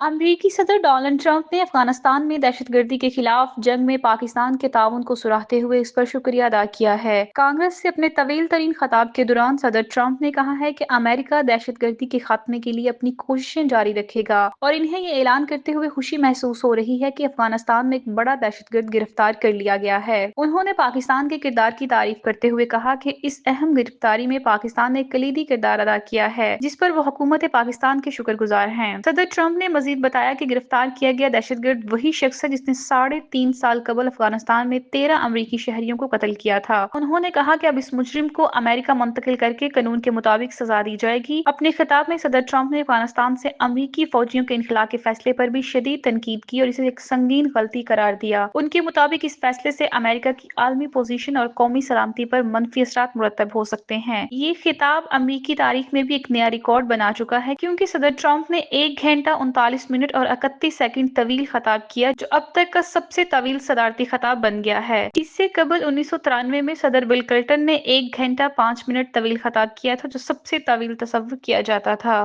अमरीकी सदर Donald Trump ने अफगानिस्तान में दहशतगर्दी के खिलाफ जंग में पाकिस्तान के ताउन को सराहते हुए इस पर शुक्रिया अदा किया है। कांग्रेस से अपने तवील तरीन खताब के दौरान सदर ट्रंप ने कहा है कि अमेरिका दहशतगर्दी के खात्मे के लिए अपनी कोशिशें जारी रखेगा और इन्हें ये ऐलान करते हुए खुशी महसूस हो रही है कि अफगानिस्तान में एक बड़ा दहशतगर्द गिरफ्तार कर लिया गया है। उन्होंने पाकिस्तान के किरदार की तारीफ करते हुए कहा कि इस अहम गिरफ्तारी में पाकिस्तान ने एक कलीदी किरदार अदा किया है, जिस पर वो हुकूमत पाकिस्तान के शुक्रगुजार हैं। सदर ट्रंप ने मजीद बताया कि गिरफ्तार किया गया दहशतगर्द वही शख्स है जिसने 3.5 साल कबल अफगानिस्तान में 13 अमरीकी शहरियों को कत्ल किया था। उन्होंने कहा कि अब इस मुजरिम को अमेरिका मुंतकिल करके कानून के मुताबिक सजा दी जाएगी। अपने खिताब में सदर ट्रंप ने अफगानिस्तान से अमरीकी फौजियों के इनखला के फैसले पर भी शदीद तनकीद की और इसे एक संगीन गलती करार दिया। उनके मुताबिक इस फैसले से अमेरिका की आलमी पोजीशन और कौमी सलामती पर मनफी असरात मुरतब हो सकते हैं। ये खिताब अमरीकी तारीख में भी एक नया रिकॉर्ड बना चुका है, क्योंकि सदर ट्रंप ने 1 घंटा 39 मिनट और 31 सेकंड तवील खताब किया, जो अब तक का सबसे तवील सदारती खताब बन गया है। इससे कबल 1993 में सदर बिल क्लिंटन ने 1 घंटा 5 मिनट तवील खताब किया था, जो सबसे तवील तस्वुर किया जाता था।